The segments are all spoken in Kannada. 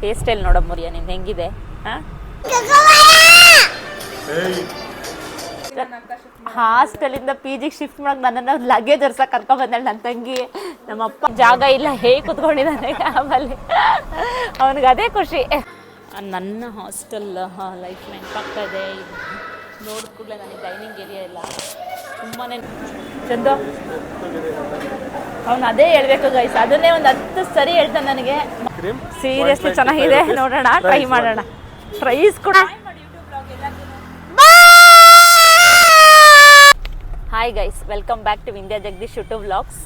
ಹೇರ್ ಸ್ಟೈಲ್ ನೋಡಮ್ಮರಿಯ ನಿಂದು ಹೆಂಗಿದೆ ಹಾಸ್ಟೆಲಿಂದ PG ಶಿಫ್ಟ್ ಮಾಡಕ್ ನನ್ನನ್ನು ಲಗೇಜ್ ಹರ್ಸಕ್ ಕರ್ಕೊಂಡ್ ಬಂದಾಳೆ ನನ್ನ ತಂಗಿ. ನಮ್ಮಪ್ಪ ಜಾಗ ಇಲ್ಲ ಹೇಗೆ ಕುತ್ಕೊಂಡಿದ್ದಾನೆ ಆಮೇಲೆ ಅವನಿಗೆ ಅದೇ ಖುಷಿ. ನನ್ನ ಹಾಸ್ಟೆಲ್ ಲೈಫ್ ನೆನಪಾಗ್ತಾ ಇದೆ. ನೋಡಿದ ಕೂಡಲೇ ನನಗೆ ಡೈನಿಂಗ್ ಏರಿಯಾ ಇಲ್ಲ, ತುಂಬಾ ಚಂದ. ಅವನು ಅದೇ ಹೇಳ್ಬೇಕು ಗೈಸ್, ಅದನ್ನೇ ಒಂದು 10 ಸರಿ ಹೇಳ್ತಾನೆ ನನಗೆ. ಸೀರಿಯಸ್ಲಿ ಚೆನ್ನಾಗಿದೆ, ನೋಡೋಣ, ಟ್ರೈ ಮಾಡೋಣ. ಪ್ರೈಸ್ ಕೂಡ. Hi guys, welcome back to Vindhya Jagadish YouTube vlogs.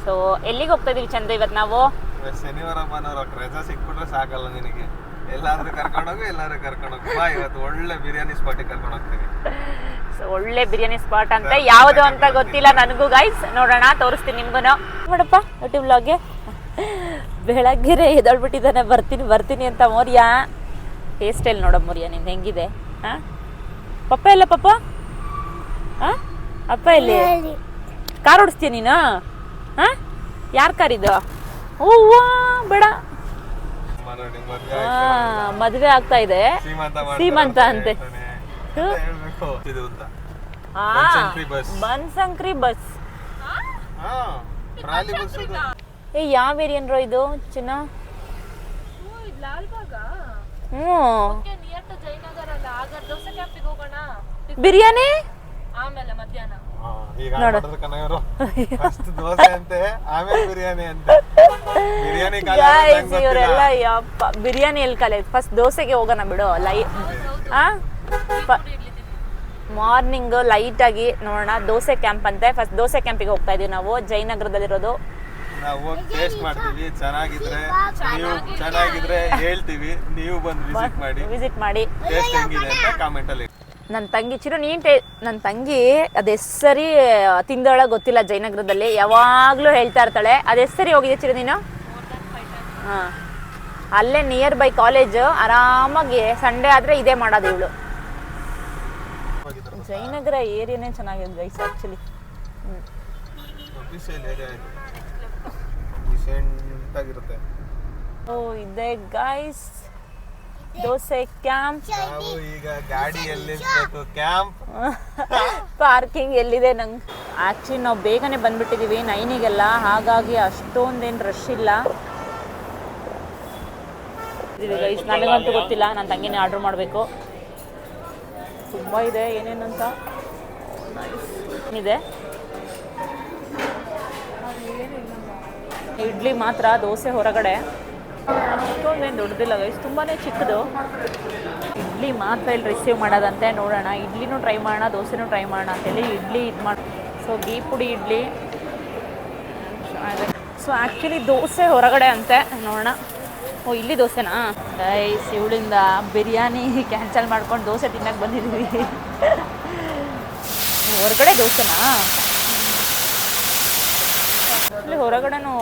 So ಎಲ್ಲಿಗೆ ಹೋಗ್ತಾ ಇದೀವಿ ಚಂದ ಇವತ್ತು ನಾವು? ಶನಿವಾರ ಭಾನುವಾರ ರಜಾ ಸಿಕ್ಬಿಟ್ರೆ ಸಾಕಲ್ಲ ನಿನಗೆ, ಎಲ್ಲಾದ್ರೂ ಕರ್ಕೊಂಡೋಗು ಬಾ. ಇವತ್ತು ಒಳ್ಳೆ ಬಿರಿಯಾನಿ ಸ್ಪಾಟಿಗೆ ಕರ್ಕೊಂಡು ಹೋಗ್ತೀನಿ. ಸೊ ಒಳ್ಳೆ ಬಿರಿಯಾನಿ ಸ್ಪಾಟ್ ಅಂತ ಯಾವುದು ಅಂತ ಗೊತ್ತಿಲ್ಲ ನನಗೂ ಗೈಸ್, ನೋಡೋಣ, ತೋರಿಸ್ತೀನಿ ನಿಮ್ಗೂ. ನೋಡಪ್ಪ ಯೂಟ್ಯೂಬ್ ವ್ಲಾಗ್ಗೆ ಬೆಳಗ್ಗೆ ಎದಳ್ಬಿಟ್ಟಿದ್ದಾನೆ, ಬರ್ತೀನಿ ಅಂತ. ಮೋರ್ಯಾ ಹೇರ್ ಸ್ಟೈಲ್ ನೋಡ ಮೋರ್ಯಾ ನಿಂದು ಹೆಂಗಿದೆ. ಪಪ್ಪ ಎಲ್ಲ ಪಪ್ಪ ಅಪ್ಪ ಎಲ್ಲಿ? ಕಾರ್ ಓಡಿಸ್ತೀಯ ನೀನು? ಯಾರ್ ಕಾರಿದು? ಹೂವ ಬೇಡ, ಮದ್ವೆ ಆಗ್ತಾ ಇದೆ, ಸೀಮಂತ ಅಂತೆ. ಬನ್ಸಂಕ್ರಿ ಬಸ್. ಏ ಯಾವ ಏರಿಯನ್ರೋ ಇದು ಚಿನ್ನ? ಬಿರಿಯಾನಿ ಆಮೇಲೆ ಮಧ್ಯಾಹ್ನ ಇವರೆಲ್ಲ ಯಪ್ಪ ಬಿರಿಯಾನಿ ಎಲ್ಲಿ ಕಲೆ. ಫಸ್ಟ್ ದೋಸೆಗೆ ಹೋಗೋಣ ಬಿಡು. ಮಾರ್ನಿಂಗ್ ಲೈಟ್ ಆಗಿ ನೋಡೋಣ. ದೋಸೆ ಕ್ಯಾಂಪ್ ಅಂತೆ, ಫಸ್ಟ್ ದೋಸೆ ಕ್ಯಾಂಪಿಗೆ ಹೋಗ್ತಾ ಇದೀವಿ ನಾವು, ಜಯನಗರದಲ್ಲಿರೋದು. ನಾವು ಟೇಸ್ಟ್ ಮಾಡ್ತೀವಿ, ಚೆನ್ನಾಗಿದ್ರೆ ಹೇಳ್ತೀವಿ, ನೀವು ಬಂದು ವಿಸಿಟ್ ಮಾಡಿ ಟೇಸ್ಟ್ ಹೆಂಗಿದೆ ಅಂತ ಕಾಮೆಂಟ್ ಅಲ್ಲಿ. ನನ್ನ ತಂಗಿ ಚಿರು ನನ್ನ ತಂಗಿ ಅದು ಸರಿ ತಿಂದೊಳ ಗೊತ್ತಿಲ್ಲ. ಜಯನಗರದಲ್ಲಿ ಯಾವಾಗಲೂ ಹೇಳ್ತಾ ಇರ್ತಾಳೆ. ಅದು ಸರಿ ಹೋಗಿದೆ ಚಿರು ನೀನು? ಅಲ್ಲೇ ನಿಯರ್ ಬೈ ಕಾಲೇಜು, ಆರಾಮಾಗಿ ಸಂಡೇ ಆದರೆ ಇದೇ ಮಾಡೋದು ಇವಳು. ಜಯನಗರ ಏರಿಯಾನೇ ಚೆನ್ನಾಗಿದೆ ಗೈಸ್ ಆ್ಯಕ್ಚುಲಿ. ಓ ಇದೆ ಗೈಸ್ ದೋಸೆ ಕ್ಯಾಂಪ್. ಈಗ ಗಾಡಿಯಲ್ಲಿ ಕ್ಯಾಂಪ್ ಪಾರ್ಕಿಂಗ್ ಎಲ್ಲಿದೆ ನಂಗೆ? ಆ್ಯಕ್ಚುಲಿ ನಾವು ಬೇಗನೆ ಬಂದ್ಬಿಟ್ಟಿದ್ದೀವಿ 9ಗೆಲ್ಲ, ಹಾಗಾಗಿ ಅಷ್ಟೊಂದೇನು ರಶ್ ಇಲ್ಲ. ಗೈಸ್ ನನಗಂತೂ ಗೊತ್ತಿಲ್ಲ, ನನ್ನ ತಂಗಿನೇ ಆರ್ಡ್ರ್ ಮಾಡಬೇಕು. ತುಂಬ ಇದೆ ಏನೇನಂತ ಇದೆ. ಇಡ್ಲಿ ಮಾತ್ರ, ದೋಸೆ ಹೊರಗಡೆ ಅಷ್ಟೊಂದೇನು ದೊಡ್ಡದಿಲ್ಲ ಗೈಸ್, ತುಂಬಾ ಚಿಕ್ಕದು. ಇಡ್ಲಿ ಮಾತ್ರ ಇಲ್ಲಿ ರಿಸೀವ್ ಮಾಡೋದಂತೆ. ನೋಡೋಣ, ಇಡ್ಲಿನೂ ಟ್ರೈ ಮಾಡೋಣ, ದೋಸೆನೂ ಟ್ರೈ ಮಾಡೋಣ ಅಂತೇಳಿ ಇಡ್ಲಿ ಇದು ಮಾಡಿ. ಸೊ ಗೀ ಪುಡಿ ಇಡ್ಲಿ. ಸೊ ಆ್ಯಕ್ಚುಲಿ ದೋಸೆ ಹೊರಗಡೆ ಅಂತೆ, ನೋಡೋಣ. ಓ ಇಲ್ಲಿ ದೋಸೆನಾ ಗೈಸ್? ಇವಳಿಂದ ಬಿರಿಯಾನಿ ಕ್ಯಾನ್ಸಲ್ ಮಾಡ್ಕೊಂಡು ದೋಸೆ ತಿನ್ನಕ್ಕೆ ಬಂದಿದ್ದೀವಿ. ಹೊರಗಡೆ ದೋಸೆನಾ? ಇಲ್ಲಿ ಹೊರಗಡೆನೂ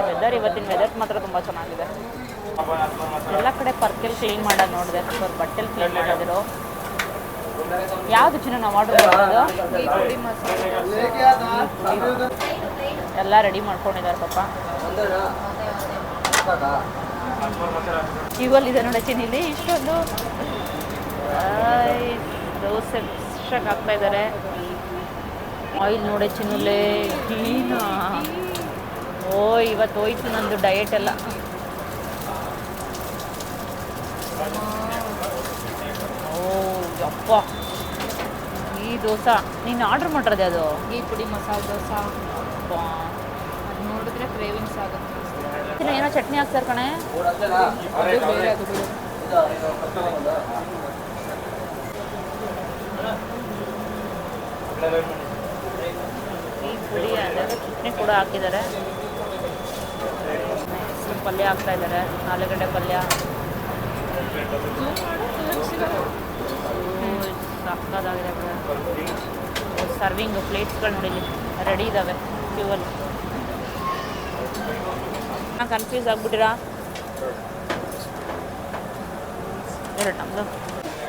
ವೆದರ್, ಇವತ್ತಿನ ವೆದರ್ ಮಾತ್ರ ತುಂಬ ಚೆನ್ನಾಗಿದೆ. ಎಲ್ಲ ಕಡೆ ಪರ್ಕೆಲ್ ಕ್ಲೀನ್ ಮಾಡೋದು ನೋಡಿದೆ, ಅವ್ರು ಬಟ್ಟೆಲಿ ಕ್ಲೀನ್ ಮಾಡೋದಿರೋ. ಯಾವುದು ಚಿನ್ನ ನಾವು ಆರ್ಡರ್ ಮಾಡೋದು? ಎಲ್ಲ ರೆಡಿ ಮಾಡ್ಕೊಂಡಿದ್ದಾರೆ ಪಾಪ. ಇವಲ್ಲಿದೆ ನೋಡಿ ಚಿನ್ನಿಲಿ ಇಷ್ಟೊಂದು ದೋಸೆ ಫ್ರೆಶಾಗಿ ಹಾಕ್ತಾ ಇದ್ದಾರೆ. ಆಯಿಲ್ ನೋಡಿ ಚಿನ್ನುಲೆ ಕ್ಲೀನಾ. ಓ ಇವತ್ತು ಹೋಯ್ತು ನಂದು ಡಯಟ್ ಎಲ್ಲ. ಓ ಯಪ್ಪ, ಈ ದೋಸೆ ನೀನು ಆರ್ಡ್ರ್ ಮಾಡಿರೋದೆ ಅದು? ಈ ಪುಡಿ ಮಸಾಲೆ ದೋಸೆ ಅದು ನೋಡಿದ್ರೆ ಕ್ರೇವಿಂಗ್ಸ್ ಆಗುತ್ತೆ. ಏನೋ ಚಟ್ನಿ ಹಾಕ್ತಾರೆ ಕಣೆ. ಈ ಪುಡಿ ಅಂದರೆ ಚಟ್ನಿ ಕೂಡ ಹಾಕಿದ್ದಾರೆ. ಪಲ್ಯ ಹಾಕ್ತಾ ಇದ್ದಾರೆ, ಆಲೂಗಡ್ಡೆ ಪಲ್ಯ. ಸಾಕಾಗಿದೆ. ಸರ್ವಿಂಗ್ ಪ್ಲೇಟ್ಸ್ಗಳು ನೋಡಿಲಿ ರೆಡಿ ಇದ್ದಾವೆ ಕ್ಯೂವಲ್ಲಿ. ಕನ್ಫ್ಯೂಸ್ ಆಗ್ಬಿಟ್ಟಿರಾ? ಎರಡು ನಮ್ಮದು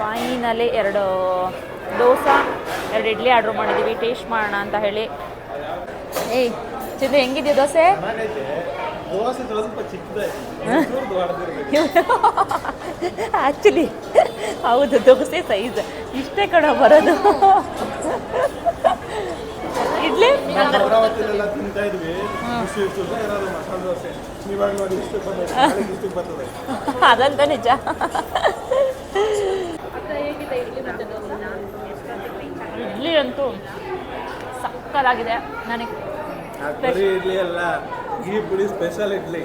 ಫೈನಲಿ 2 ದೋಸೆ 2 ಇಡ್ಲಿ ಆರ್ಡ್ರ್ ಮಾಡಿದ್ದೀವಿ, ಟೇಸ್ಟ್ ಮಾಡೋಣ ಅಂತ ಹೇಳಿ. ಏಯ್ ಚಿಂದು ಹೆಂಗಿದೆಯಾ ದೋಸೆ? ಆ್ಯಕ್ಚುಲಿ ಹೌದು, ದೋಸೆ ಸೈಜ್ ಇಷ್ಟೇ ಕಡೆ ಬರೋದು. ಇಡ್ಲಿ ಅದಂತ ನಿಜ. ಇಡ್ಲಿ ಅಂತೂ ಸಕ್ಕತ್ತಾಗಿದೆ. ನನಗೆ ಇಡ್ಲಿ ಅಲ್ಲ, ಗೀ ಪುಡಿ ಸ್ಪೆಷಲ್ ಇಡ್ಲಿ.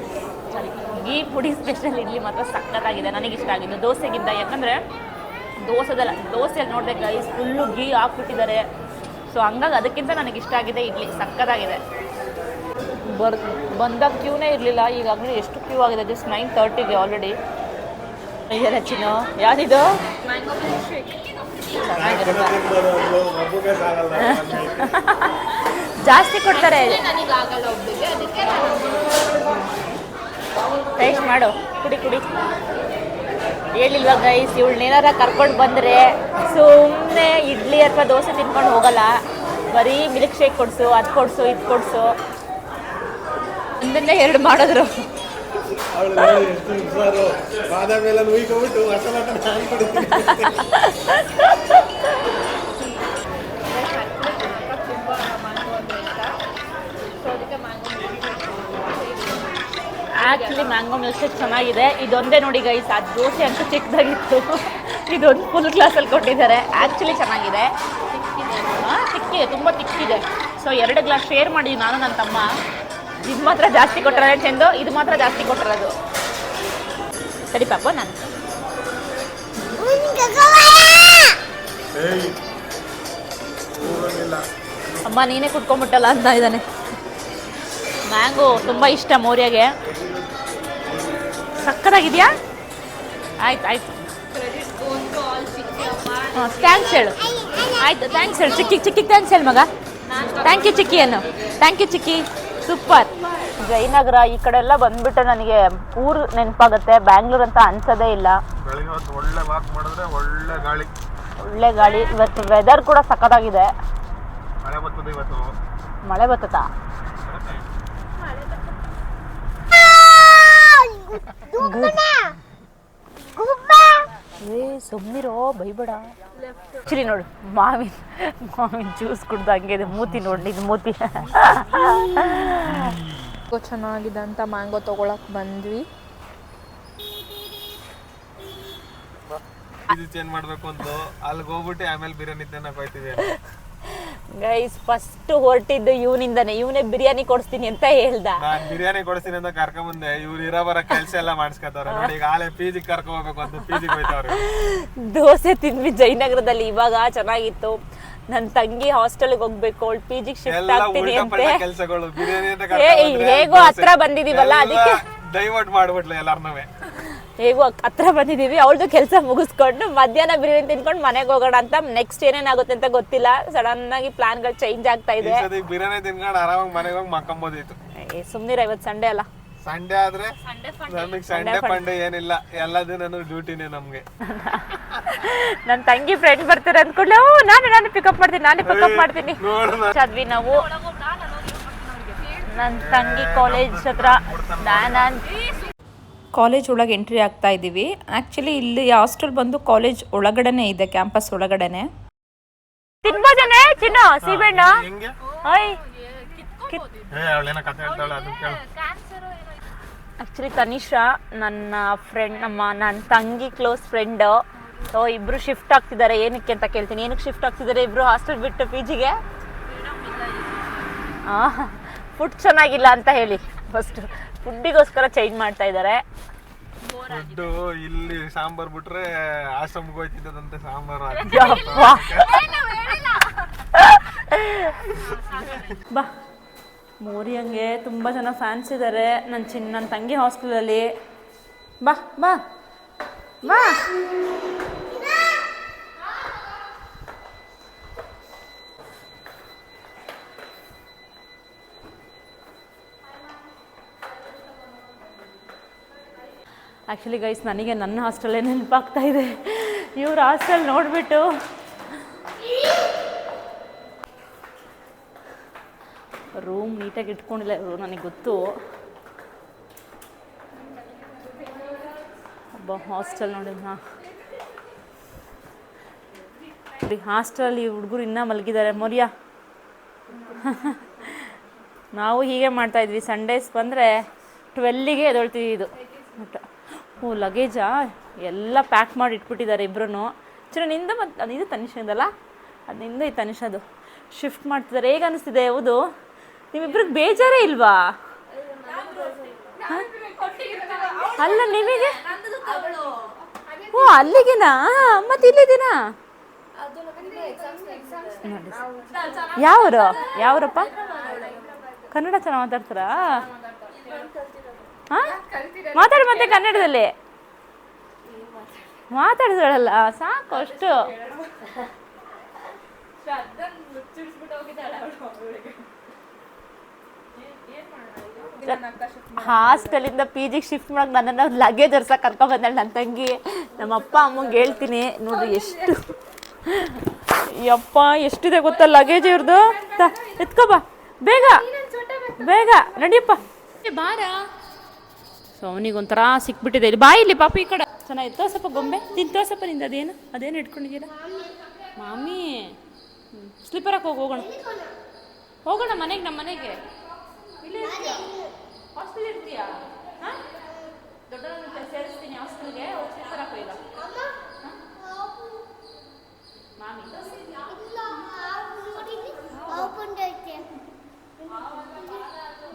ಸಾರಿ, ಗೀ ಪುಡಿ ಸ್ಪೆಷಲ್ ಇಡ್ಲಿ ಮಾತ್ರ ಸಕ್ಕತ್ತಾಗಿದೆ, ನನಗೆ ಇಷ್ಟ ಆಗಿದ್ದು ದೋಸೆಗಿಂತ. ಯಾಕಂದರೆ ದೋಸೆಯಲ್ಲಿ ನೋಡಿದೆ ಗೈಸ್ ಫುಲ್ಲು ಗೀ ಹಾಕ್ಬಿಟ್ಟಿದ್ದಾರೆ. ಸೊ ಹಂಗಾಗಿ ಅದಕ್ಕಿಂತ ನನಗೆ ಇಷ್ಟ ಆಗಿದೆ ಇಡ್ಲಿ, ಸಕ್ಕತ್ತಾಗಿದೆ. ಬಂದಾಗ ಕ್ಯೂನೇ ಇರಲಿಲ್ಲ, ಈಗಾಗಲೇ ಎಷ್ಟು ಕ್ಯೂ ಆಗಿದೆ, ಜಸ್ಟ್ 9:30ಗೆ ಆಲ್ರೆಡಿ. ಇದೆಲ್ಲ ಚಿನ್ನು ಯಾವ್ದಿದು? ಜಾಸ್ತಿ ಕೊಡ್ತಾರೆ. ಟೇಸ್ಟ್ ಮಾಡು, ಕುಡಿ. ಹೇಳಿಲ್ವಾ ಗೈಸ್, ಇವಳನ್ನೇನಾರ ಕರ್ಕೊಂಡು ಬಂದರೆ ಸುಮ್ಮನೆ ಇಡ್ಲಿ ಅಥವಾ ದೋಸೆ ತಿನ್ಕೊಂಡು ಹೋಗಲ್ಲ. ಬರೀ ಮಿಲ್ಕ್ ಶೇಕ್ ಕೊಡಿಸು, ಅದು ಕೊಡಿಸು, ಇದು ಕೊಡಿಸು. ಒಂದನ್ನೇ 2 ಮಾಡಿದ್ರು. ಆ್ಯಕ್ಚುಲಿ ಮ್ಯಾಂಗೋ ಮಿಲ್ಕ್ ಶೇಕ್ ಚೆನ್ನಾಗಿದೆ. ಇದೊಂದೇ ನೋಡಿ ಗೈಸ್, ಅದು ದೋಸೆ ಅಂತೂ ಚಿಕ್ಕದಾಗಿತ್ತು, ಇದೊಂದು ಫುಲ್ ಗ್ಲಾಸಲ್ಲಿ ಕೊಟ್ಟಿದ್ದಾರೆ. ಆ್ಯಕ್ಚುಲಿ ಚೆನ್ನಾಗಿದೆ, ತಿಕ್ಕಿದೆ, ತುಂಬ ತಿಕ್ಕಿದೆ. ಸೊ 2 ಗ್ಲಾಸ್ ಶೇರ್ ಮಾಡಿ ನಾನು ನನ್ನ ತಮ್ಮ. ಇದು ಮಾತ್ರ ಜಾಸ್ತಿ ಕೊಟ್ಟಿರೋದು ಚೆಂದು, ಇದು ಮಾತ್ರ ಜಾಸ್ತಿ ಕೊಟ್ಟಿರೋದು. ಸರಿ ಪಾಪ, ನಾನು ಅಮ್ಮ ನೀನೇ ಕುಟ್ಕೊಂಡ್ಬಿಟ್ಟಲ್ಲ ಅಂತ ಇದ್ದಾನೆ. ಮ್ಯಾಂಗೋ ತುಂಬ ಇಷ್ಟ ಮೌರ್ಯಗೆ. ಸಕ್ಕತ್ತಾಗಿದೆಯಾ? ಆಯ್ತು ಹಾಂ, ಥ್ಯಾಂಕ್ಸ್ ಹೇಳು. ಆಯ್ತು, ಥ್ಯಾಂಕ್ಸ್ ಹೇಳು. ಚಿಕ್ಕಿ ಥ್ಯಾಂಕ್ಸ್ ಹೇಳು ಮಗ. ಥ್ಯಾಂಕ್ ಯು ಚಿಕ್ಕಿ ಅನ್ನು. Thank you Chikki, super. Jayanagar ಈ ಕಡೆ ಎಲ್ಲ ಬಂದ್ಬಿಟ್ಟು ನನಗೆ ಊರು ನೆನಪಾಗುತ್ತೆ, ಬ್ಯಾಂಗ್ಳೂರ್ ಅಂತ ಅನ್ಸೋದೇ ಇಲ್ಲ. ಒಳ್ಳೆ ವಾಕ್ ಮಾಡಿದ್ರೆ ಒಳ್ಳೆ ಗಾಳಿ. ಇವತ್ತು ವೆದರ್ ಕೂಡ ಸಕ್ಕತ್ತಾಗಿದೆ. ಮಳೆ ಬರ್ತತಾ? ಸುಮ್ಮನಿರೋ, ಬೈಬೇಡ. ಆಕ್ಚುಲಿ ನೋಡು, ಮಾವಿನ ಜ್ಯೂಸ್ ಕುಡ್ದು ಹಂಗೆ ಇದೆ ಮೂತಿ. ನೋಡಿ ಇದು ಮೂತಿ. ಚೆನ್ನಾಗಿದೆ ಅಂತ ಮ್ಯಾಂಗೋ ತಗೊಳಕ್ ಬಂದ್ವಿ. ಚೇಂಜ್ ಮಾಡ್ಬೇಕು ಅಂತ ಅಲ್ಲಿಗೆ ಹೋಗ್ಬಿಟ್ಟು ಆಮೇಲೆ ಬಿರಿಯಾನಿ ತಿನ್ನಕ್ ಹೋಗ್ತೀವಿ. ಗೈಸ್ ಫಸ್ಟ್ ಹೊರಟಿದ್ದು ಇವನಿಂದಾನೆ. ಇವನೇ ಬಿರಿಯಾನಿ ಕೊಡಿಸ್ತೀನಿ ಅಂತ ಹೇಳ್ದ. ನಾನ್ ಬಿರಿಯಾನಿ ಕೊಡಿಸ್ತೀನಿ ಅಂತ ಕರ್ಕೊಂಡ್ ಬಂದೆ. ಇವ್ರು ಇರೋ ಬರೋ ಕೆಲಸ ಎಲ್ಲ ಮಾಡಿಸ್ಕೊತಾವ್ರೆ ನೋಡಿ. ಈಗ ಆಲೆ ಪಿಜಿ ಕರ್ಕೊಂಡ್ ಹೋಗ್ಬೇಕು ಅಂತ ಪಿಜಿಗೆ ಹೋಯ್ತಾವ್ರೆ. ದೋಸೆ ತಿಂದ್ವಿ ಜಯನಗರದಲ್ಲಿ, ಇವಾಗ ಚೆನ್ನಾಗಿತ್ತು. ನನ್ನ ತಂಗಿ ಹಾಸ್ಟೆಲ್ಗೆ ಹೋಗ್ಬೇಕು, ಅವಳು ಪಿಜಿಗೆ ಶಿಫ್ಟ್ ಆಗ್ತೀನಿ ಅಂತೆ. ಕೆಲಸಗಳು ಬಿರಿಯಾನಿ ಅಂತ ಹೇಗೋ ಹತ್ರ ಬಂದಿದೀವಲ್ಲ, ಅದಕ್ಕೆ ಡೈವರ್ಟ್ ಮಾಡ್ಬಿಟ್ಲು ಎಲ್ಲಾರ್ನವೇ. ಹೇಗೋ ಹತ್ರ ಬಂದಿದ್ದೀವಿ, ಅವಳದು ಕೆಲಸ ಮುಗಿಸ್ಕೊಂಡು ಮಧ್ಯಾಹ್ನ ಬಿರಿಯಾನಿ ತಿನ್ಕೊಂಡು ಮನೆಗೆ ಹೋಗೋಣ ಅಂತ. ನೆಕ್ಸ್ಟ್ ಏನೇನಾಗುತ್ತೆ ಅಂತ ಗೊತ್ತಿಲ್ಲ, ಸಡನ್ ಆಗಿ ಪ್ಲಾನ್ಗಳು ಚೇಂಜ್ ಆಗ್ತಾ ಇದೆ. ಬಿರಿಯಾನಿ ತಿನ್ಕೊಂಡು ಆರಾಮಾಗಿ ಮನೆಗೆ ಹೋಗಿ ಮಕ್ಕೊಂಬೋದಿತ್ತು. ಸುಮ್ನಿರ, ಇವತ್ತು ಸಂಡೇ ಅಲ್ಲ. ಸಂಡೇ ಆದ್ರೆ ನಮಗೆ ಸಂಡೇ ಫಂಡೇ ಏನಿಲ್ಲ, ಎಲ್ಲ ದಿನನೂ ಡ್ಯೂಟಿನೇ ನಮ್ಗೆ. ನನ್ನ ತಂಗಿ ಫ್ರೆಂಡ್ ಬರ್ತಾರೆ ಅಂದ್ಕೊಳ್ಳಿ, ನಾನು ಪಿಕಪ್ ಮಾಡ್ತೀನಿ. ಚದ್ವಿ ನಾವು ನನ್ನ ತಂಗಿ ಕಾಲೇಜ್ ಹತ್ರ ಕಾಲೇಜ್ ಒಳಗೆ ಎಂಟ್ರಿ ಆಗ್ತಾ ಇದ್ದೀವಿ. ಆ್ಯಕ್ಚುಲಿ ಇಲ್ಲಿ ಹಾಸ್ಟೆಲ್ ಬಂದು ಕಾಲೇಜ್ ಒಳಗಡೆನೆ ಇದೆ, ಕ್ಯಾಂಪಸ್ ಒಳಗಡೆನೆ. ತಿನ್ಬೋದನೆ ಚಿನ್ನು ಸೀಬೆಣ್ಣ. ಆ್ಯಕ್ಚುಲಿ ತನಿಷಾ ನನ್ನ ಫ್ರೆಂಡ್, ನನ್ನ ತಂಗಿ ಕ್ಲೋಸ್ ಫ್ರೆಂಡ್. ಸೊ ಇಬ್ರು ಶಿಫ್ಟ್ ಆಗ್ತಿದ್ದಾರೆ. ಏನಕ್ಕೆ ಅಂತ ಕೇಳ್ತೀನಿ, ಏನಕ್ಕೆ ಶಿಫ್ಟ್ ಆಗ್ತಿದ್ದಾರೆ ಇಬ್ರು ಹಾಸ್ಟೆಲ್ ಬಿಟ್ಟು ಪಿಜಿಗೆ? ಫುಡ್ ಚೆನ್ನಾಗಿಲ್ಲ ಅಂತ ಹೇಳಿ ಫಸ್ಟ್ ಫುಡ್ಡಿಗೋಸ್ಕರ ಚೇಂಜ್ ಮಾಡ್ತಾ ಇದ್ದಾರೆ. ಫುಡ್ಡು ಇಲ್ಲಿ ಸಾಂಬಾರ್ ಬಿಟ್ರೆ ಆಶ್ರಮಕ್ಕೆ ಹೋಯ್ತಿದ್ದಂತೆ ಸಾಂಬಾರು. ಬಾ ಮೋರಿಯಂಗೆ ತುಂಬ ಜನ ಫ್ಯಾನ್ಸ್ ಇದ್ದಾರೆ ನನ್ನ ತಂಗಿ ಹಾಸ್ಟೆಲಲ್ಲಿ. ಬಾ ಬಾ ಬಾ. ಆ್ಯಕ್ಚುಲಿ ಗೈಸ್ ನನಗೆ ನನ್ನ ಹಾಸ್ಟೆಲ್ಲೇ ನೆನಪಾಗ್ತಾ ಇದೆ. ಇವ್ರ ಹಾಸ್ಟೆಲ್ ನೋಡ್ಬಿಟ್ಟು ರೂಮ್ ನೀಟಾಗಿ ಇಟ್ಕೊಂಡಿಲ್ಲ ಇವರು, ನನಗೆ ಗೊತ್ತು. ಒಬ್ಬ ಹಾಸ್ಟೆಲ್ ನೋಡಿದ್ನಾ, ಹಾಸ್ಟೆಲ್ ಈ ಹುಡುಗರು ಇನ್ನೂ ಮಲಗಿದ್ದಾರೆ. ಮೊರಿಯಾ ನಾವು ಹೀಗೆ ಮಾಡ್ತಾಯಿದ್ವಿ, ಸಂಡೇಸ್ ಬಂದರೆ 12ಗೆ ಎದೊಳ್ತೀವಿ. ಇದು ಓ ಲಗೇಜಾ ಎಲ್ಲ ಪ್ಯಾಕ್ ಮಾಡಿ ಇಟ್ಬಿಟ್ಟಿದ್ದಾರೆ ಇಬ್ಬರೂ. ಚಿನ್ನ ನಿಂದು ಮತ್ತು ಇದು ತನಿಷಂದಲ್ಲ, ಅದು ನಿಂದು ಈ ತನಿಷದು ಶಿಫ್ಟ್ ಮಾಡ್ತಿದ್ದಾರೆ. ಹೇಗೆ ಅನಿಸ್ತಿದೆ? ಹೌದು, ನಿಮ್ಮಿಬ್ರಿಗೆ ಬೇಜಾರೇ ಇಲ್ವಾ? ಅಲ್ಲ ನಿಮಗೆ ಓ ಅಲ್ಲಿಗೆನಾ, ಮತ್ತೆ ಇಲ್ಲಿದ್ದೀನಾ? ಯಾವರು ಯಾವರಪ್ಪ? ಕನ್ನಡ ಚೆನ್ನಾಗಿ ಮಾತಾಡ್ತಾರಾ? ಹಾಂ ಮಾತಾಡಿ ಮತ್ತೆ ಕನ್ನಡದಲ್ಲಿ ಮಾತಾಡಿದಳಲ್ಲ, ಸಾಕು ಅಷ್ಟು. ಹಾಸ್ಟೆಲಿಂದ PGಗೆ ಶಿಫ್ಟ್ ಮಾಡಕ್ಕೆ ನನ್ನನ್ನು ಲಗೇಜ್ ಹೊರ್ಸಕ್ಕೆ ಕರ್ಕೊಂಡು ಬಂದಾಳೆ ನನ್ನ ತಂಗಿ. ನಮ್ಮ ಅಪ್ಪ ಅಮ್ಮಂಗೆ ಹೇಳ್ತೀನಿ, ನೋಡ್ರಿ ಎಷ್ಟು ಯಪ್ಪ ಎಷ್ಟಿದೆ ಗೊತ್ತಾ ಲಗೇಜ್ ಇವ್ರದ್ದು. ಎತ್ಕೋಬಾ ಬೇಗ ಬೇಗ ನಡಿಯಪ್ಪ ಬಾರ. ಸೊ ಅವನಿಗೊಂಥರ ಸಿಕ್ಬಿಟ್ಟಿದೆ. ಇಲ್ಲಿ ಬಾಯಿ ಇಲ್ಲಿ ಪಾಪ ಈ ಕಡೆ ಚೆನ್ನಾಗಿ ತೋರ್ಸಪ್ಪ ಗೊಂಬೆ ತಿನ್ ತೋರ್ಸಪ್ಪ. ನಿಂದು ಅದೇನು ಇಟ್ಕೊಂಡಿದ್ದೀರಾ ಮಾಮಿ? ಸ್ಲಿಪ್ಪರ್ ಹಾಕಿ ಹೋಗೋಣ ಮನೆಗೆ, ನಮ್ಮ ಮನೆಗೆ. ಇಲ್ಲೇ ಇರ್ತೀಯಾ? ಹಾಸ್ಟೆಲ್ ಇರ್ತೀಯಾ? ಹಾಂ ದೊಡ್ಡವನ್ನ ಸೇರಿಸ್ತೀನಿ ಹಾಸ್ಟೆಲ್ಗೆ. ಸ್ಲಿಪ್ಪರ್ ಹಾಕೋ ಈಗ ಮಾಮಿ.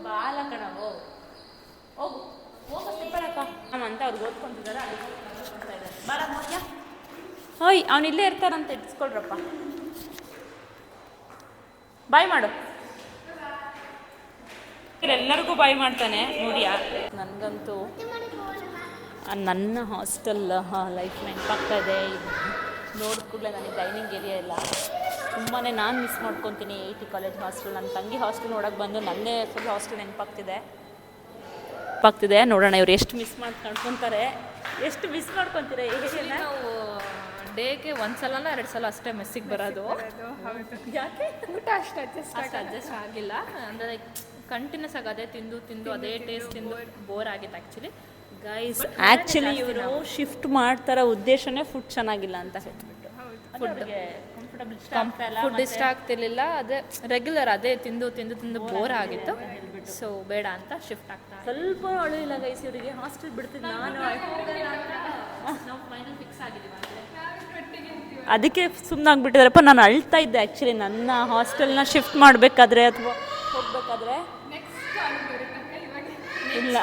ಬಾಲ ಕಣ ಹೋಗು ಹೋಗು ಸ್ಲಿಪ್ಪರ್ ಹಾಕ ಅಂತ ಅವ್ರಿಗೆ ಓದ್ಕೊಂತಿದ್ದಾರೆ. ಬಾರ ಮೋದ್ಯಾ. ಓಯ್ ಅವ್ನು ಇಲ್ಲೇ ಇರ್ತಾರಂತ ಇಟ್ಸ್ಕೊಳ್ರಪ್ಪ. ಬಾಯ್ ಮಾಡು, ಎಲ್ಲರಿಗೂ ಬಾಯ್ ಮಾಡ್ತಾನೆ ನೋಡಿಯಾ. ನನಗಂತೂ ನನ್ನ ಹಾಸ್ಟೆಲ್ ಲೈಫ್ ನೆನಪಾಗ್ತಾ ಇದೆ. ನೋಡಿದ ಕೂಡಲೇ ನನಗೆ ಡೈನಿಂಗ್ ಏರಿಯಾ ಇಲ್ಲ, ತುಂಬಾ ನಾನು ಮಿಸ್ ಮಾಡ್ಕೊತೀನಿ. AT ಕಾಲೇಜ್ ಹಾಸ್ಟೆಲ್, ನನ್ನ ತಂಗಿ ಹಾಸ್ಟೆಲ್ ನೋಡೋಕೆ ಬಂದು ನನ್ನೇ ಫುಲ್ ಹಾಸ್ಟೆಲ್ ನೆನಪಾಗ್ತಿದೆ. ನೋಡೋಣ ಇವ್ರು ಎಷ್ಟು ಮಿಸ್ ಮಾಡ್ಕೊತಾರೆ, ಎಷ್ಟು ಮಿಸ್ ಮಾಡ್ಕೊತೀರಾ? ನಾವು ಡೇಗೆ ಒಂದ್ಸಲನ 2 ಸಲ ಅಷ್ಟೇ ಮೆಸ್ಸಿಗೆ ಬರೋದು. ಯಾಕೆ ಊಟ ಅಷ್ಟು ಅಡ್ಜಸ್ಟ್ ಆಗಿಲ್ಲ ಅಂದರೆ ಲೈಕ್ ಕಂಟಿನ್ಯೂಸ್ ಆಗಿ ಅದೇ ತಿಂದು ಅದೇ ಟೇಸ್ಟ್ ತಿಂದು ಬೋರ್ ಆಗಿತ್ತು ಆ್ಯಕ್ಚುಲಿ. ಗೈಸ್ ಆ್ಯಕ್ಚುಲಿ ಇವರು ಶಿಫ್ಟ್ ಮಾಡ್ತಾರೋ ಉದ್ದೇಶನೇ ಫುಡ್ ಚೆನ್ನಾಗಿಲ್ಲ ಅಂತ ಹೇಳ್ಬಿಟ್ಟು. ಫುಡ್ ಇಷ್ಟ ಆಗ್ತಿರ್ಲಿಲ್ಲ, ಅದೇ ರೆಗ್ಯುಲರ್ ಅದೇ ತಿಂದು ಬೋರ್ ಆಗಿತ್ತು. ಸೊ ಬೇಡ ಅಂತ ಶಿಫ್ಟ್ ಆಗ್ತಾ. ಸ್ವಲ್ಪ ಅಳಿಲ್ಲ ಗೈಸ್ ಇವರಿಗೆ. ಹಾಸ್ಟೆಲ್ ಬಿಡ್ತಿದ್ದು ನಾನು ಫೈನಲ್ ಫಿಕ್ಸ್ ಆಗಿದ್ದೀವಿ. ಅದಕ್ಕೆ ಸುಮ್ಮನಾಗ್ಬಿಟ್ಟಿದಾರಪ್ಪ. ನಾನು ಅಳ್ತಾ ಇದ್ದೆ ಆ್ಯಕ್ಚುಲಿ ನನ್ನ ಹಾಸ್ಟೆಲ್ನ ಶಿಫ್ಟ್ ಮಾಡಬೇಕಾದ್ರೆ ಅಥವಾ ಹೋಗ್ಬೇಕಾದ್ರೆ. ಇಲ್ಲ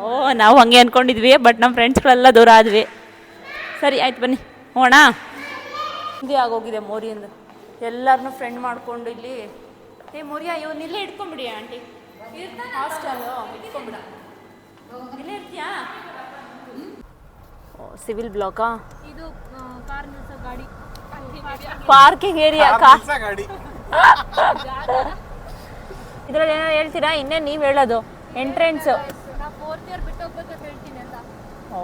ಓ ನಾವು ಹಂಗೆ ಅಂದ್ಕೊಂಡಿದ್ವಿ, ಬಟ್ ನಮ್ಮ ಫ್ರೆಂಡ್ಸ್ಗಳೆಲ್ಲ ದೂರ ಆದ್ವಿ. ಸರಿ ಆಯ್ತು ಬನ್ನಿ ಹೋಣ. ಹಿಂಗೆ ಆಗೋಗಿದೆ ಮೋರಿಯಿಂದ. ಎಲ್ಲರನ್ನೂ ಫ್ರೆಂಡ್ ಮಾಡಿಕೊಂಡು ಇಲ್ಲಿ ಮೋರಿಯಾ ಇವನ್ನ ಇಲ್ಲೇ ಇಟ್ಕೊಂಬಿಡಿ ಆಂಟಿ. ಹಾಸ್ಟೆಲು ಇಟ್ಕೊಂಬಿಡ, ಇಲ್ಲೇ ಇರ್ತೀಯಾ? ಸಿವಿಲ್ ಬ್ಲಾಕಾ ಇದು? ಕಾರ್ ನಿಲ್ಸೋ ಗಾಡಿ, ಪಾರ್ಕಿಂಗ್ ಏರಿಯಾ. ಗಾಡಿ ಇದ್ರಲ್ಲಿ ಏನೋ ಹೇಳ್ತೀರಾ? ಇನ್ನೇ ನೀವು ಹೇಳೋದು ಎಂಟ್ರೆನ್ಸ್. ನಾ 4th ಇಯರ್ ಬಿಟ್ಟು ಹೋಗ್ಬೇಕಂತ ಹೇಳ್ತೀನಿ ಅಂತ. ಓ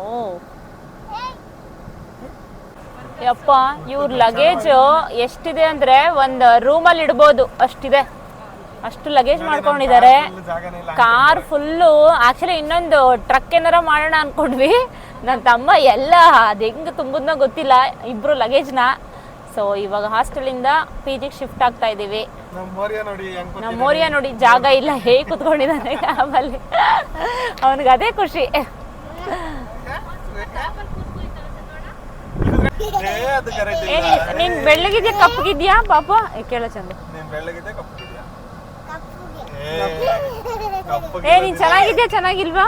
ಯಪ್ಪ ಇವ್ರ ಲಗೇಜು ಎಷ್ಟಿದೆ ಅಂದರೆ ಒಂದು ರೂಮಲ್ಲಿ ಇಡ್ಬೋದು ಅಷ್ಟಿದೆ. ಅಷ್ಟು ಲಗೇಜ್ ಮಾಡ್ಕೊಂಡಿದ್ದಾರೆ. Car full. ಆ್ಯಕ್ಚುಲಿ ಇನ್ನೊಂದು ಟ್ರಕ್ ಏನಾರ ಮಾಡೋಣ ಅಂದ್ಕೊಂಡ್ವಿ. ನನ್ನ ತಮ್ಮ ಎಲ್ಲ ಅದು ಹೆಂಗೆ ತುಂಬಿದ್ನೋ ಗೊತ್ತಿಲ್ಲ ಇಬ್ಬರು ಲಗೇಜ್ನ. ಸೊ ಇವಾಗ ಹಾಸ್ಟೆಲಿಂದ PGಗೆ ಶಿಫ್ಟ್ ಆಗ್ತಾ ಇದ್ದೀವಿ. ನಮ್ಮ ಮೋರಿಯಾ ನೋಡಿ ಜಾಗ ಇಲ್ಲ, ಹೇಗೆ ಕುತ್ಕೊಂಡಿದ್ದಾನೆ ಆಮೇಲೆ. ಅವನಿಗೆ ಅದೇ ಖುಷಿ. ನೀನ್ ಬೆಳ್ಳಗಿದ್ಯಾ ಕಪ್ಪಗಿದ್ಯಾ ಪಾಪ? ಕೇಳ ಚಂದ. ನೀನ್ ಚೆನ್ನಾಗಿದ್ಯಾ ಚೆನ್ನಾಗಿಲ್ವಾ?